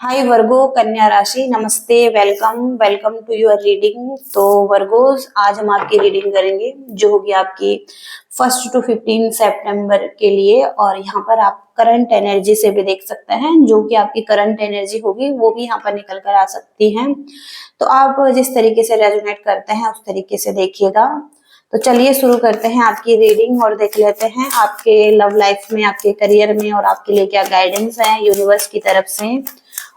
हाय वर्गो कन्या राशि, नमस्ते, welcome welcome to your reading. तो वर्गोस, आज हम आपकी रीडिंग करेंगे जो होगी आपकी 1 to 15 सितंबर के लिए। और यहाँ पर आप करंट एनर्जी से भी देख सकते हैं, जो कि आपकी करंट एनर्जी होगी वो भी यहाँ पर निकल कर आ सकती है। तो आप जिस तरीके से रेजोनेट करते हैं उस तरीके से देखिएगा। तो चलिए शुरू करते हैं आपकी रीडिंग और देख लेते हैं आपके लव लाइफ में, आपके करियर में और आपके लिए क्या गाइडेंस है यूनिवर्स की तरफ से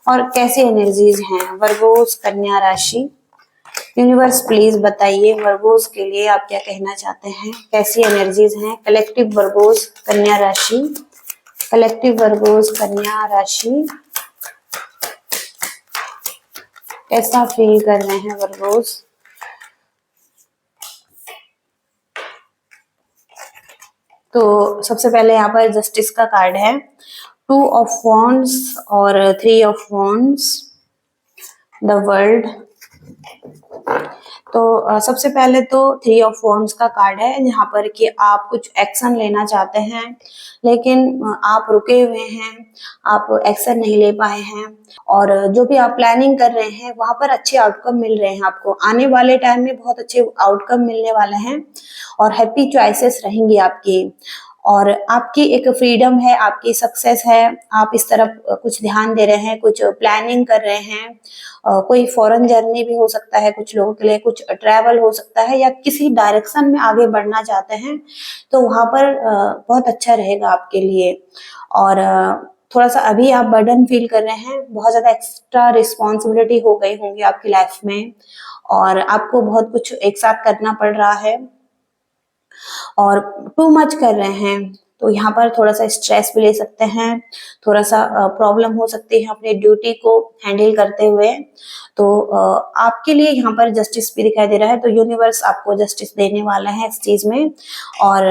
और कैसी एनर्जीज हैं। वर्गोस कन्या राशि, यूनिवर्स प्लीज बताइए वर्गोस के लिए आप क्या कहना चाहते हैं, कैसी एनर्जीज हैं। कलेक्टिव वर्गोस कन्या राशि, कलेक्टिव वर्गोस कन्या राशि कैसा फील कर रहे हैं वर्गोस। तो सबसे पहले यहाँ पर जस्टिस का कार्ड है, 2 of Wands और 3 of Wands, द वर्ल्ड। तो सबसे पहले तो 3 of Wands का कार्ड है, जहाँ पर कि आप कुछ एक्शन लेना चाहते हैं लेकिन आप रुके हुए हैं, आप एक्शन नहीं ले पाए हैं। और जो भी आप प्लानिंग कर रहे हैं वहां पर अच्छे आउटकम मिल रहे हैं, आपको आने वाले टाइम में बहुत अच्छे आउटकम मिलने वाले हैं और हैप्पी चॉइसेस रहेंगी आपकी। और आपकी एक फ्रीडम है, आपकी सक्सेस है, आप इस तरफ कुछ ध्यान दे रहे हैं, कुछ प्लानिंग कर रहे हैं। कोई फॉरेन जर्नी भी हो सकता है कुछ लोगों के लिए, कुछ ट्रैवल हो सकता है, या किसी डायरेक्शन में आगे बढ़ना चाहते हैं तो वहां पर बहुत अच्छा रहेगा आपके लिए। और थोड़ा सा अभी आप बर्डन फील कर रहे हैं, बहुत ज्यादा एक्स्ट्रा रिस्पॉन्सिबिलिटी हो गई होंगी आपकी लाइफ में और आपको बहुत कुछ एक साथ करना पड़ रहा है और टू मच कर रहे हैं। तो यहाँ पर थोड़ा सा स्ट्रेस भी ले सकते हैं, थोड़ा सा प्रॉब्लम हो सकती है अपनी ड्यूटी को हैंडल करते हुए। तो आपके लिए यहाँ पर जस्टिस भी दिखाई दे रहा है, तो यूनिवर्स आपको जस्टिस देने वाला है इस चीज में। और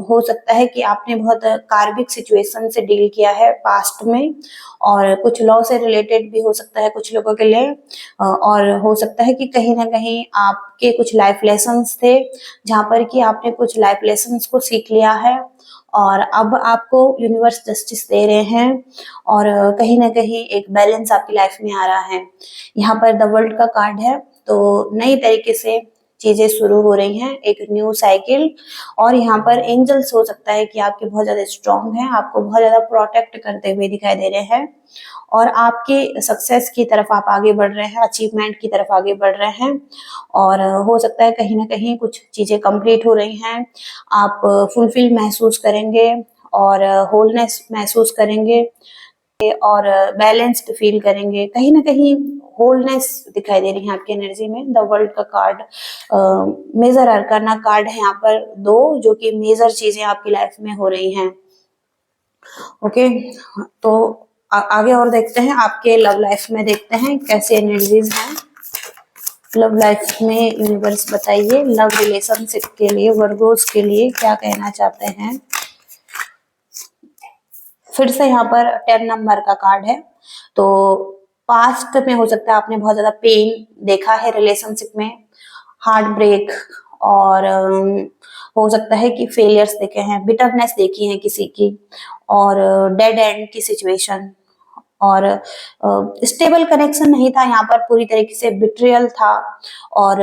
हो सकता है कि आपने बहुत कार्मिक सिचुएशन से डील किया है पास्ट में, और कुछ लॉ से रिलेटेड भी हो सकता है कुछ लोगों के लिए। और हो सकता है कि कहीं ना कहीं आपके कुछ लाइफ लेसन्स थे, जहाँ पर कि आपने कुछ लाइफ लेसन्स को सीख लिया है और अब आपको यूनिवर्स जस्टिस दे रहे हैं। और कहीं ना कहीं एक बैलेंस आपकी लाइफ में आ रहा है। यहाँ पर द वर्ल्ड का कार्ड है, तो नई तरीके से चीजें शुरू हो रही हैं, एक न्यू साइकिल। और यहाँ पर एंजल्स हो सकता है कि आपके बहुत ज्यादा स्ट्रांग हैं, आपको बहुत ज्यादा प्रोटेक्ट करते हुए दिखाई दे रहे हैं और आपके सक्सेस की तरफ आप आगे बढ़ रहे हैं, अचीवमेंट की तरफ आगे बढ़ रहे हैं। और हो सकता है कहीं ना कहीं कुछ चीजें कंप्लीट हो रही हैं, आप फुलफिल महसूस करेंगे और होलनेस महसूस करेंगे और बैलेंस्ड फील करेंगे। कहीं ना कहीं होलनेस दिखाई दे रही है आपकी एनर्जी में। द वर्ल्ड का कार्ड मेजर अरकाना कार्ड है यहाँ पर दो, जो कि मेजर चीजें आपकी लाइफ में हो रही हैं। ओके, तो आगे और देखते हैं आपके लव लाइफ में, देखते हैं कैसी एनर्जीज हैं लव लाइफ में। यूनिवर्स बताइए लव रिलेशनशिप के लिए वर्गोस के लिए क्या कहना चाहते हैं। फिर से यहाँ पर 10 नंबर का कार्ड है, तो पास्ट में हो सकता है आपने बहुत ज्यादा पेन देखा है रिलेशनशिप में, हार्ट ब्रेक, और हो सकता है कि फेलियर्स देखे हैं, बिटरनेस देखी है किसी की, और डेड एंड की सिचुएशन, और स्टेबल कनेक्शन नहीं था यहाँ पर, पूरी तरीके से बिट्रियल था और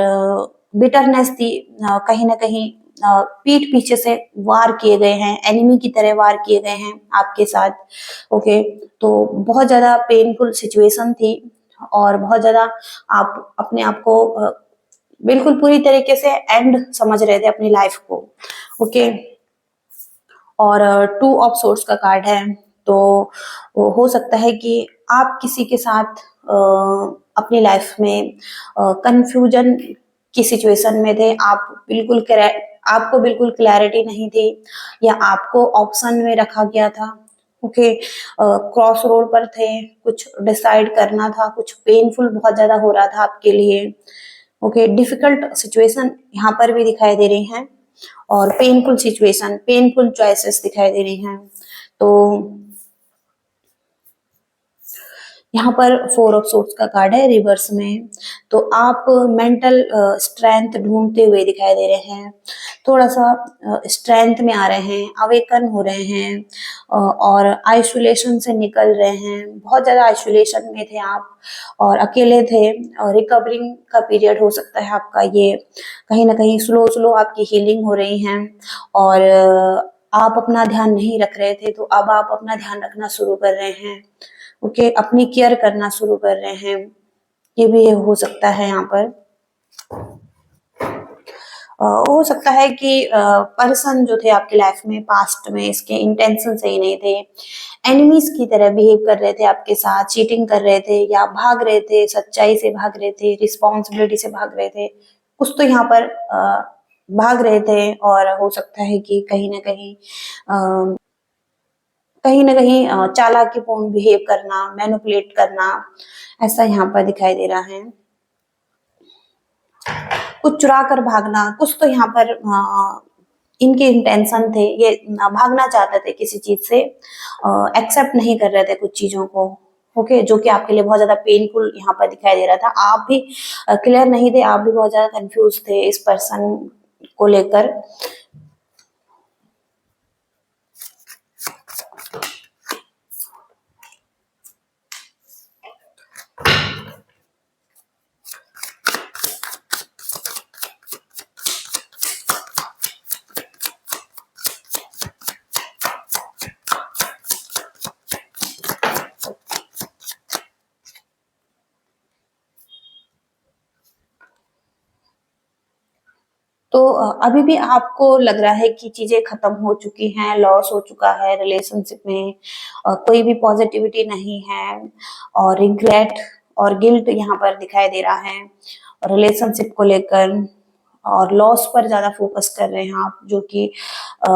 बिटरनेस थी। कहीं ना कहीं पीठ पीछे से वार किए गए हैं, एनिमी की तरह वार किए गए हैं आपके साथ। ओके, तो बहुत ज्यादा पेनफुल सिचुएशन थी और बहुत ज्यादा आप अपने आप को बिल्कुल पूरी तरीके से एंड समझ रहे थे अपनी लाइफ को। ओके, और 2 of Swords का कार्ड है, तो हो सकता है कि आप किसी के साथ अपनी लाइफ में कंफ्यूजन की सिचुएशन में थे, आपको बिल्कुल क्लैरिटी नहीं थी या आपको ऑप्शन में रखा गया था। ओके, क्रॉस रोड पर थे, कुछ डिसाइड करना था, कुछ पेनफुल बहुत ज्यादा हो रहा था आपके लिए। ओके, डिफिकल्ट सिचुएशन यहाँ पर भी दिखाई दे रही हैं और पेनफुल सिचुएशन, पेनफुल चॉइसेस दिखाई दे रही हैं। तो यहाँ पर 4 of Swords का कार्ड है रिवर्स में, तो आप मेंटल स्ट्रेंथ ढूंढते हुए दिखाई दे रहे हैं, थोड़ा सा स्ट्रेंथ में आ रहे हैं, अवेकन हो रहे हैं और आइसोलेशन से निकल रहे हैं। बहुत ज्यादा आइसोलेशन में थे आप और अकेले थे और रिकवरिंग का पीरियड हो सकता है आपका ये। कहीं ना कहीं स्लो स्लो आपकी हीलिंग हो रही है और आप अपना ध्यान नहीं रख रहे थे तो अब आप अपना ध्यान रखना शुरू कर रहे हैं। ओके, अपनी केयर करना शुरू कर रहे हैं। ये भी हो सकता है यहाँ पर। हो सकता है कि पर्सन जो थे आपकी लाइफ में पास्ट में इसके इंटेंशन सही नहीं थे, एनिमीज की तरह बिहेव कर रहे थे आपके साथ, चीटिंग कर रहे थे या भाग रहे थे, सच्चाई से भाग रहे थे, रिस्पॉन्सिबिलिटी से भाग रहे थे। कुछ तो यहाँ पर भाग रहे थे और हो सकता है कि कहीं ना कहीं चालाकीपूर्ण बिहेव करना, मैनिपुलेट करना, ऐसा यहाँ पर दिखाई दे रहा है। कुछ चुरा कर भागना, कुछ तो यहाँ पर इनके इंटेंशन थे, ये भागना चाहते थे किसी चीज से, एक्सेप्ट नहीं कर रहे थे कुछ चीजों को। ओके, जो कि आपके लिए बहुत ज्यादा पेनफुल यहाँ पर दिखाई दे रहा था। आप भी क्लियर नहीं थे, आप भी बहुत ज्यादा कंफ्यूज थे इस पर्सन को लेकर। तो अभी भी आपको लग रहा है कि चीजें खत्म हो चुकी हैं, लॉस हो चुका है रिलेशनशिप में, कोई भी पॉजिटिविटी नहीं है और रिग्रेट और गिल्ट यहाँ पर दिखाई दे रहा है रिलेशनशिप को लेकर और लॉस पर ज्यादा फोकस कर रहे हैं आप, जो कि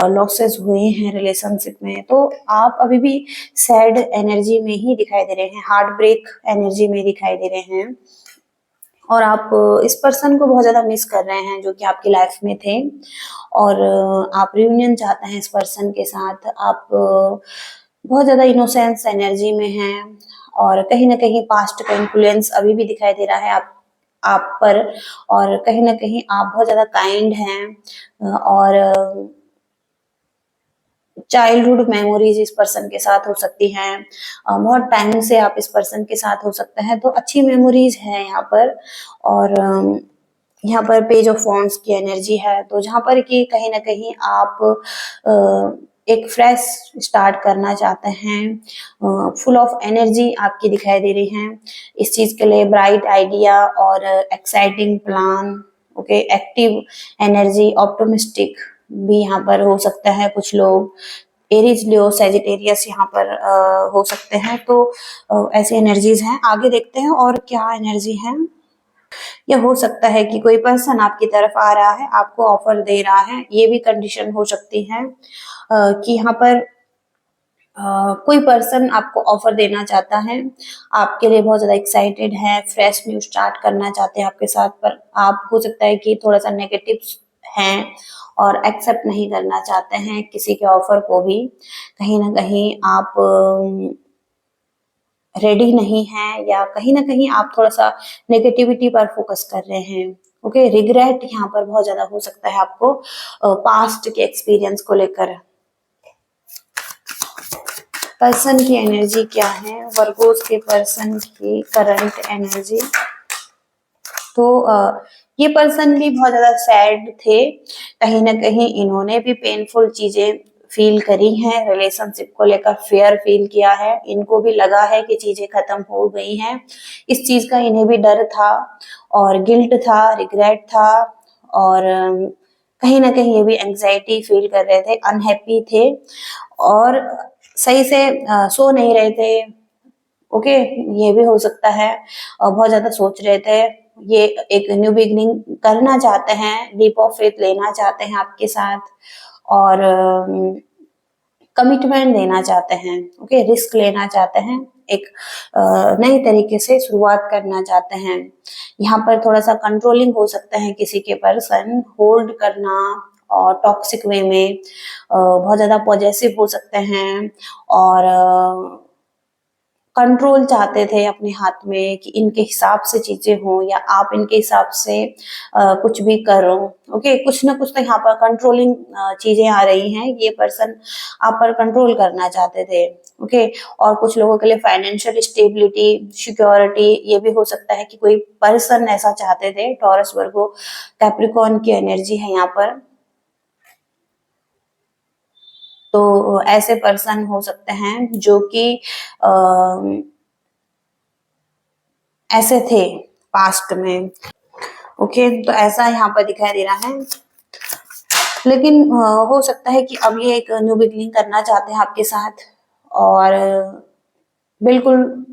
लॉसेस हुए हैं रिलेशनशिप में। तो आप अभी भी सैड एनर्जी में ही दिखाई दे रहे हैं, हार्ट ब्रेक एनर्जी में दिखाई दे रहे हैं और आप इस पर्सन को बहुत ज्यादा मिस कर रहे हैं जो कि आपकी लाइफ में थे और आप रियूनियन चाहते हैं इस पर्सन के साथ। आप बहुत ज्यादा इनोसेंस एनर्जी में हैं और कहीं ना कहीं पास्ट का इन्फ्लुएंस अभी भी दिखाई दे रहा है आप पर और कहीं ना कहीं आप बहुत ज्यादा काइंड हैं और चाइल्डहुड मेमोरीज इस पर्सन के साथ हो सकती हैं। बहुत टाइम से आप इस पर्सन के साथ हो सकते हैं, तो अच्छी मेमोरीज है यहाँ पर। और यहाँ पर पेज ऑफ वॉन्ड्स की एनर्जी है, तो जहाँ पर कि कहीं ना कहीं आप एक फ्रेश स्टार्ट करना चाहते हैं, फुल ऑफ एनर्जी आपकी दिखाई दे रही है इस चीज के लिए। ब्राइट आइडिया और exciting plan, okay, active energy, optimistic भी यहाँ पर हो सकता है। कुछ लोग एरीज, लियो, सेजिटेरियस यहाँ पर हो सकते हैं। तो ऐसी एनर्जीज हैं। आगे देखते हैं और क्या एनर्जी है। यह हो सकता है कि कोई पर्सन आपकी तरफ आ रहा है, आपको ऑफर दे रहा है। ये भी कंडीशन हो सकती है कि यहाँ पर कोई पर्सन आपको ऑफर देना चाहता है, आपके लिए बहुत ज्यादा एक्साइटेड है, फ्रेश न्यू स्टार्ट करना चाहते हैं आपके साथ। पर आप हो सकता है कि थोड़ा सा नेगेटिव हैं और एक्सेप्ट नहीं करना चाहते हैं किसी के ऑफर को भी। कहीं ना कहीं आप रेडी नहीं हैं या कहीं ना कहीं आप थोड़ा सा नेगेटिविटी पर फोकस कर रहे हैं। ओके, रिग्रेट यहाँ पर बहुत ज्यादा हो सकता है आपको पास्ट के एक्सपीरियंस को लेकर। पर्सन की एनर्जी क्या है, वर्गोस के पर्सन की करंट एनर्जी। तो ये पर्सन भी बहुत ज्यादा सैड थे, कहीं ना कहीं इन्होंने भी पेनफुल चीजें फील करी हैं रिलेशनशिप को लेकर, फेयर फील किया है। इनको भी लगा है कि चीजें खत्म हो गई हैं, इस चीज का इन्हें भी डर था और गिल्ट था, रिग्रेट था और कहीं ना कहीं ये भी एंग्जाइटी फील कर रहे थे, अनहैप्पी थे और सही से सो नहीं रहे थे। ओके, ये भी हो सकता है। बहुत ज्यादा सोच रहे थे, ये एक न्यू बिगनिंग करना चाहते हैं, लीप ऑफ फेथ लेना चाहते हैं आपके साथ और कमिटमेंट देना चाहते हैं। ओके, रिस्क लेना चाहते हैं, एक नई तरीके से शुरुआत करना चाहते हैं। यहाँ पर थोड़ा सा कंट्रोलिंग हो सकता है किसी के पर्सन, होल्ड करना और टॉक्सिक वे में बहुत ज्यादा पॉजेसिव हो सकते हैं और कंट्रोल चाहते थे अपने हाथ में कि इनके हिसाब से चीजें हों या आप इनके हिसाब से कुछ भी करो। ओके, कुछ ना कुछ तो यहाँ पर कंट्रोलिंग चीजें आ रही हैं। ये पर्सन आप पर कंट्रोल करना चाहते थे। ओके, और कुछ लोगों के लिए फाइनेंशियल स्टेबिलिटी, सिक्योरिटी, ये भी हो सकता है कि कोई पर्सन ऐसा चाहते थे। टॉरस, वर्गो, कैप्रिकॉर्न की एनर्जी है यहाँ पर। तो ऐसे पर्सन हो सकते हैं जो कि ऐसे थे पास्ट में। ओके, तो ऐसा यहाँ पर दिखाई दे रहा है। लेकिन हो सकता है कि अब ये एक न्यू बिगनिंग करना चाहते हैं आपके साथ, और बिल्कुल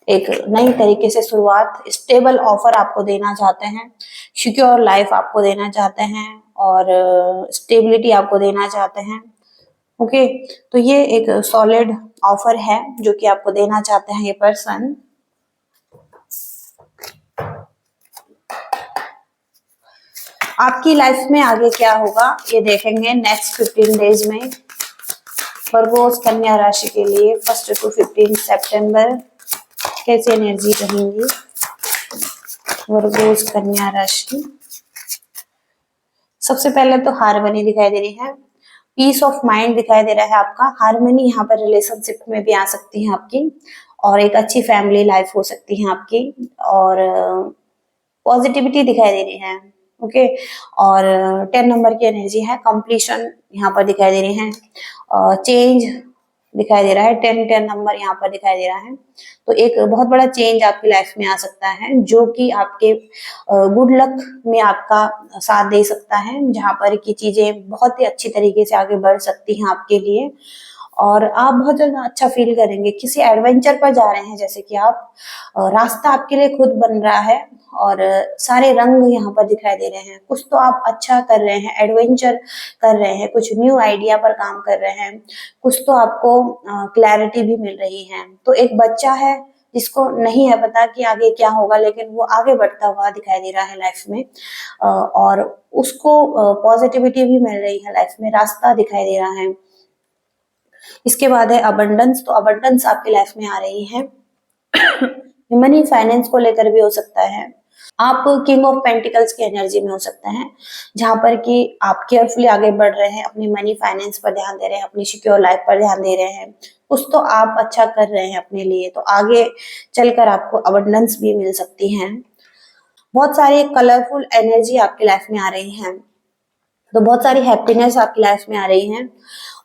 एक नई तरीके से शुरुआत, स्टेबल ऑफर आपको देना चाहते हैं, सिक्योर लाइफ आपको देना चाहते हैं, और स्टेबिलिटी आपको देना चाहते हैं। ओके, तो ये एक सॉलिड ऑफर है जो कि आपको देना चाहते हैं ये पर्सन। आपकी लाइफ में आगे क्या होगा ये देखेंगे नेक्स्ट 15 डेज में। वर्गोस कन्या राशि के लिए 1 to 15 सितंबर कैसी एनर्जी रहेंगी वर्गोस कन्या राशि। सबसे पहले तो हार्मनी दिखाई दे रही है, पीस ऑफ माइंड दिखाई दे रहा है आपका। हार्मनी यहाँ पर रिलेशनशिप में भी आ सकती है आपकी, और एक अच्छी फैमिली लाइफ हो सकती है आपकी, और पॉजिटिविटी दिखाई दे रही है। ओके, और 10 नंबर की एनर्जी है, कंप्लीशन यहाँ पर दिखाई दे रही है, चेंज दिखाई दे रहा है। 10 नंबर यहाँ पर दिखाई दे रहा है। तो एक बहुत बड़ा चेंज आपकी लाइफ में आ सकता है जो कि आपके गुड लक में आपका साथ दे सकता है, जहां पर की चीजें बहुत ही अच्छी तरीके से आगे बढ़ सकती हैं आपके लिए, और आप बहुत ज्यादा अच्छा फील करेंगे। किसी एडवेंचर पर जा रहे हैं, जैसे कि आप रास्ता आपके लिए खुद बन रहा है, और सारे रंग यहाँ पर दिखाई दे रहे हैं। कुछ तो आप अच्छा कर रहे हैं, एडवेंचर कर रहे हैं, कुछ न्यू आइडिया पर काम कर रहे हैं, कुछ तो आपको क्लैरिटी भी मिल रही है। तो एक बच्चा है जिसको नहीं है पता कि आगे क्या होगा, लेकिन वो आगे बढ़ता हुआ दिखाई दे रहा है लाइफ में, और उसको पॉजिटिविटी भी मिल रही है लाइफ में, रास्ता दिखाई दे रहा है। इसके बाद है अबंडेंस। तो अबंडेंस आपकी लाइफ में आ रही है। मनी फाइनेंस को लेकर भी हो सकता है। आप किंग ऑफ पेंटिकल्स की एनर्जी में हो सकते हैं, जहां पर कि आप केयरफुली आगे बढ़ रहे हैं, अपनी मनी फाइनेंस पर ध्यान दे रहे हैं, अपनी सिक्योर लाइफ पर ध्यान दे रहे हैं। कुछ तो आप अच्छा कर रहे हैं अपने लिए, तो आगे चलकर आपको अबंडेंस भी मिल सकती है। बहुत सारी कलरफुल एनर्जी आपकी लाइफ में आ रही है, तो बहुत सारी हैप्पीनेस आपकी लाइफ में आ रही है।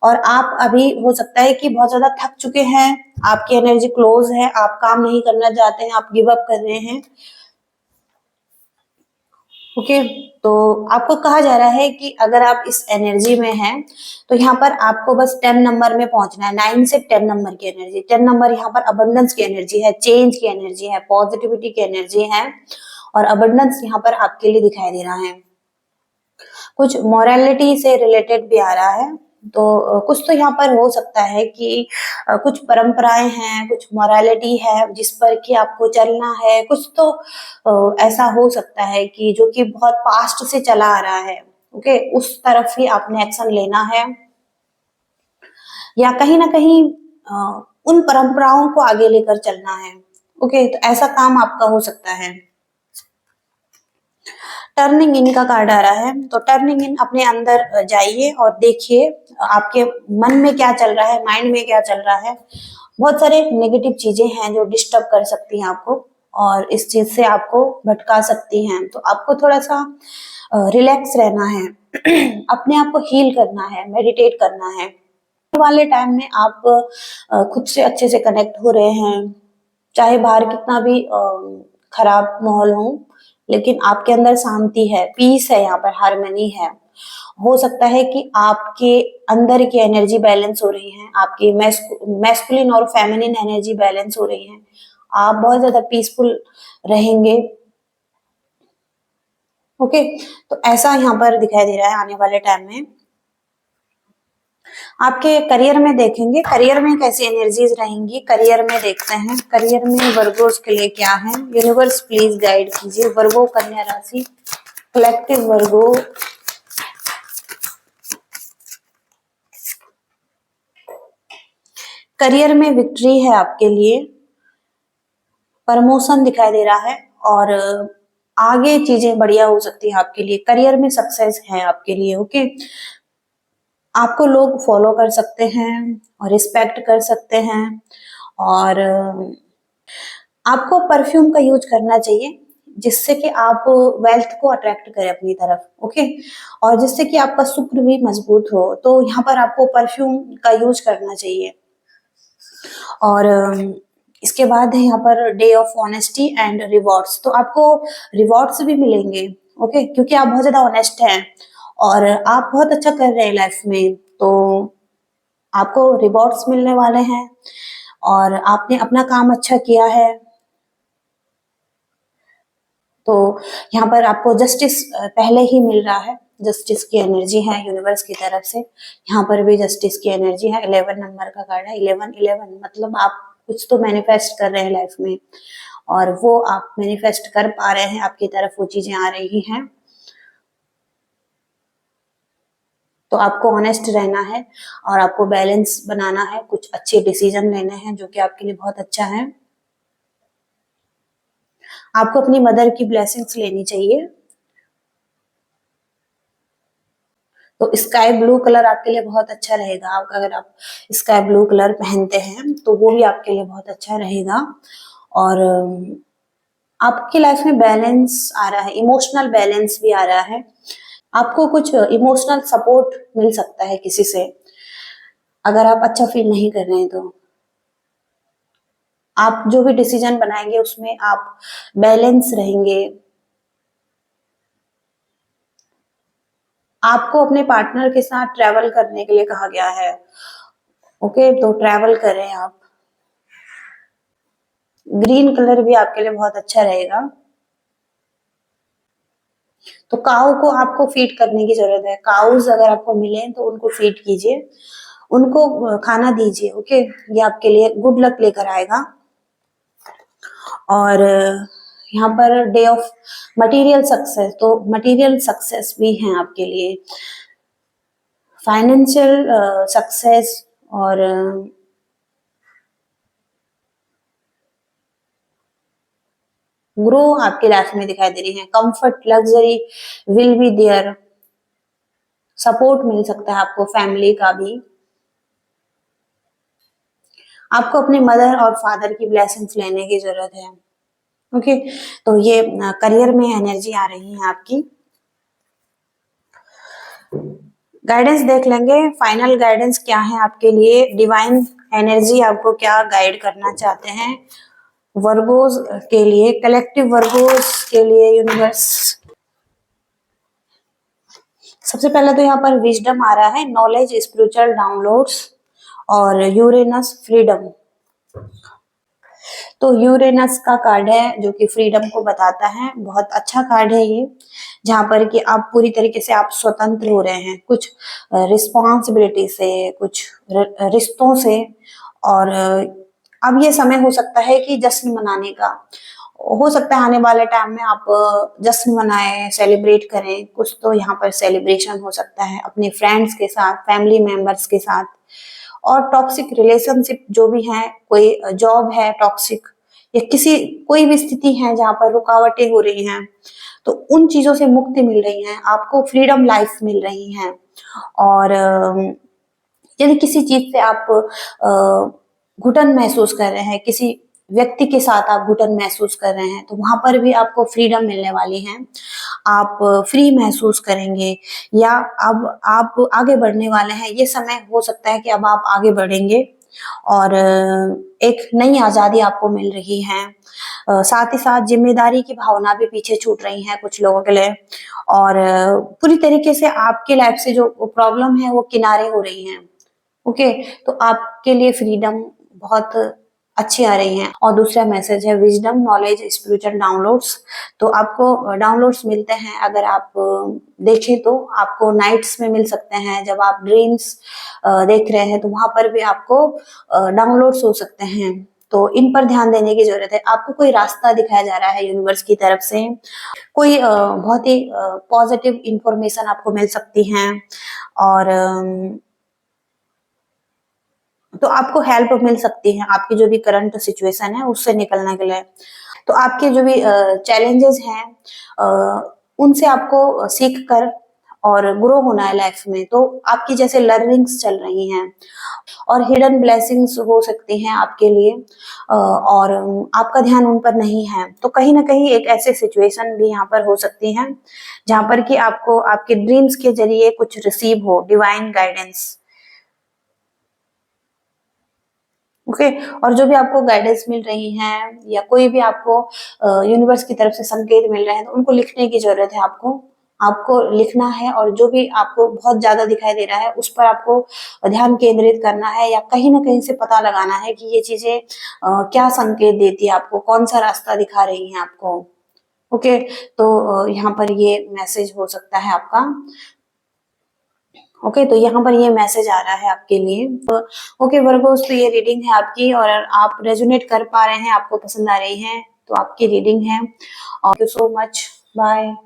और आप अभी हो सकता है कि बहुत ज्यादा थक चुके हैं, आपकी एनर्जी क्लोज है, आप काम नहीं करना चाहते हैं, आप गिव अप कर रहे हैं। ओके, तो आपको कहा जा रहा है कि अगर आप इस एनर्जी में हैं तो यहाँ पर आपको बस 10 नंबर में पहुंचना है। 9 से 10 नंबर की एनर्जी, 10 नंबर यहाँ पर अबंडेंस की एनर्जी है, चेंज की एनर्जी है, पॉजिटिविटी की एनर्जी है, और अबंडेंस यहाँ पर आपके लिए दिखाई दे रहा है। कुछ मोरालिटी से रिलेटेड भी आ रहा है, तो कुछ तो यहाँ पर हो सकता है कि कुछ परंपराएं हैं, कुछ मोरालिटी है जिस पर कि आपको चलना है। कुछ तो ऐसा हो सकता है कि जो कि बहुत पास्ट से चला आ रहा है। ओके, उस तरफ ही आपने एक्शन लेना है, या कहीं ना कहीं उन परंपराओं को आगे लेकर चलना है। ओके, तो ऐसा काम आपका हो सकता है। टर्निंग इन का कार्ड आ रहा है, तो टर्निंग इन, अपने अंदर जाइए और देखिए आपके मन में क्या चल रहा है, माइंड में क्या चल रहा है। बहुत सारे नेगेटिव चीजें हैं जो डिस्टर्ब कर सकती हैं आपको, और इस चीज से आपको भटका सकती हैं। तो आपको थोड़ा सा रिलैक्स रहना है, अपने आप को हील करना है, मेडिटेट करना है। वाले टाइम में आप खुद से अच्छे से कनेक्ट हो रहे हैं, चाहे बाहर कितना भी खराब माहौल हो, लेकिन आपके अंदर शांति है, पीस है, यहाँ पर हार्मनी है। हो सकता है कि आपके अंदर की एनर्जी बैलेंस हो रही है, आपकी मैस्कुलिन और फेमिनिन एनर्जी बैलेंस हो रही है, आप बहुत ज्यादा पीसफुल रहेंगे। ओके, तो ऐसा यहाँ पर दिखाई दे रहा है आने वाले टाइम में। आपके करियर में देखेंगे, करियर में कैसी एनर्जीज रहेंगी, करियर में देखते हैं। करियर में वर्गोस के लिए क्या है, यूनिवर्स प्लीज गाइड कीजिए। वर्गो कन्या राशि, कलेक्टिव वर्गो। करियर में विक्ट्री है आपके लिए, प्रमोशन दिखाई दे रहा है और आगे चीजें बढ़िया हो सकती है आपके लिए, करियर में सक्सेस है आपके लिए। ओके, आपको लोग फॉलो कर सकते हैं और रिस्पेक्ट कर सकते हैं, और आपको परफ्यूम का यूज करना चाहिए जिससे कि आप वेल्थ को अट्रैक्ट करें अपनी तरफ। ओके, और जिससे कि आपका शुक्र भी मजबूत हो, तो यहाँ पर आपको परफ्यूम का यूज करना चाहिए। और इसके बाद है यहाँ पर day of honesty and rewards, तो आपको रिवॉर्ड्स भी मिलेंगे। ओके, क्योंकि आप बहुत ज्यादा ऑनेस्ट हैं और आप बहुत अच्छा कर रहे हैं लाइफ में, तो आपको रिवॉर्ड्स मिलने वाले हैं और आपने अपना काम अच्छा किया है। तो यहाँ पर आपको जस्टिस पहले ही मिल रहा है, जस्टिस की एनर्जी है यूनिवर्स की तरफ से। यहाँ पर भी जस्टिस की एनर्जी है, 11 नंबर का कार्ड है। 11 मतलब आप कुछ तो मैनिफेस्ट कर रहे हैं लाइफ में, और वो आप मैनिफेस्ट कर पा रहे हैं, आपकी तरफ वो चीजें आ रही हैं। तो आपको ऑनेस्ट रहना है और आपको बैलेंस बनाना है, कुछ अच्छे डिसीजन लेने हैं जो कि आपके लिए बहुत अच्छा है। आपको अपनी मदर की ब्लेसिंग्स लेनी चाहिए। तो स्काई ब्लू कलर आपके लिए बहुत अच्छा रहेगा। अगर आप स्काई ब्लू कलर पहनते हैं तो वो भी आपके लिए बहुत अच्छा रहेगा। और आपकी लाइफ में बैलेंस आ रहा है, इमोशनल बैलेंस भी आ रहा है। आपको कुछ इमोशनल सपोर्ट मिल सकता है किसी से, अगर आप अच्छा फील नहीं कर रहे हैं तो। आप जो भी डिसीजन बनाएंगे उसमें आप बैलेंस रहेंगे। आपको अपने पार्टनर के साथ ट्रैवल करने के लिए कहा गया है। ओके, तो ट्रैवल करें आप। ग्रीन कलर भी आपके लिए बहुत अच्छा रहेगा। तो काऊ को आपको फीड करने की जरूरत है। काउज अगर आपको मिले तो उनको फीड कीजिए, उनको खाना दीजिए। ओके, ये आपके लिए गुड लक लेकर आएगा। और यहाँ पर डे ऑफ मटेरियल सक्सेस, तो मटेरियल सक्सेस भी है आपके लिए, फाइनेंशियल सक्सेस और ग्रो आपके लाइफ में दिखाई दे रही है। Comfort luxury will be there, support मिल सकता है आपको फैमिली का भी। आपको अपने मदर और फादर की ब्लेसिंग्स लेने की जरूरत है। ओके, तो ये करियर में एनर्जी आ रही है आपकी। गाइडेंस देख लेंगे, फाइनल गाइडेंस क्या है आपके लिए। डिवाइन एनर्जी आपको क्या गाइड करना चाहते हैं वर्गोस के लिए, कलेक्टिव वर्गोस के लिए यूनिवर्स। सबसे पहले तो यहाँ पर विजडम आ रहा है, नॉलेज, स्पिरिचुअल डाउनलोड्स और यूरेनस फ्रीडम। तो यूरेनस का कार्ड है जो कि फ्रीडम को बताता है, बहुत अच्छा कार्ड है ये, जहाँ पर कि आप पूरी तरीके से आप स्वतंत्र हो रहे हैं कुछ रिस्पॉन्सिबिलिटी से, कुछ रिश्तों से। और अब ये समय हो सकता है कि जश्न मनाने का, हो सकता है आने वाले टाइम में आप जश्न मनाएं, सेलिब्रेट करें। कुछ तो यहाँ पर सेलिब्रेशन हो सकता है अपने फ्रेंड्स के साथ, फैमिली मेंबर्स के साथ। और टॉक्सिक रिलेशनशिप जो भी है, कोई जॉब है टॉक्सिक, या किसी कोई भी स्थिति है जहाँ पर रुकावटें हो रही हैं, तो उन चीजों से मुक्ति मिल रही है, आपको फ्रीडम लाइफ मिल रही है। और यदि किसी चीज से आप घुटन महसूस कर रहे हैं, किसी व्यक्ति के साथ आप घुटन महसूस कर रहे हैं, तो वहां पर भी आपको फ्रीडम मिलने वाली है। आप फ्री महसूस करेंगे, या अब आप आगे बढ़ने वाले हैं। ये समय हो सकता है कि अब आप आगे बढ़ेंगे और एक नई आजादी आपको मिल रही है। साथ ही साथ जिम्मेदारी की भावना भी पीछे छूट रही है कुछ लोगों के लिए, और पूरी तरीके से आपके लाइफ से जो प्रॉब्लम है वो किनारे हो रही हैं। ओके, तो आपके लिए फ्रीडम बहुत अच्छी आ रही है। और दूसरा मैसेज है विजडम, नॉलेज, स्पिरिचुअल डाउनलोड्स। तो आपको डाउनलोड्स मिलते हैं, अगर आप देखें तो आपको नाइट्स में मिल सकते हैं, जब आप ड्रीम्स देख रहे हैं तो वहां पर भी आपको डाउनलोड्स हो सकते हैं। तो इन पर ध्यान देने की जरूरत है। आपको कोई रास्ता दिखाया जा रहा है यूनिवर्स की तरफ से, कोई बहुत ही पॉजिटिव इंफॉर्मेशन आपको मिल सकती है। और तो आपको हेल्प मिल सकती है आपकी जो भी करंट सिचुएशन है उससे निकलने के लिए। तो आपके जो भी चैलेंजेस हैं उनसे आपको सीख कर और ग्रो होना है लाइफ में। तो आपकी जैसे लर्निंग्स चल रही हैं और हिडन ब्लेसिंग्स हो सकती हैं आपके लिए, और आपका ध्यान उन पर नहीं है। तो कहीं ना कहीं एक ऐसे सिचुएशन भी यहाँ पर हो सकती है जहाँ पर कि आपको आपके ड्रीम्स के जरिए कुछ रिसीव हो डिवाइन गाइडेंस। ओके और जो भी आपको गाइडेंस मिल रही है या कोई भी आपको यूनिवर्स की तरफ से संकेत मिल रहे हैं तो उनको लिखने की जरूरत है। आपको आपको लिखना है और जो भी आपको बहुत ज्यादा दिखाई दे रहा है उस पर आपको ध्यान केंद्रित करना है या कहीं ना कहीं से पता लगाना है कि ये चीजें क्या संकेत देती है आपको, कौन सा रास्ता दिखा रही है आपको। ओके तो यहाँ पर ये मैसेज हो सकता है आपका। ओके तो यहाँ पर ये मैसेज आ रहा है आपके लिए। ओके वर्गोस तो ये रीडिंग है आपकी और आप रेजोनेट कर पा रहे हैं, आपको पसंद आ रही है तो आपकी रीडिंग है। Thank you so much, bye.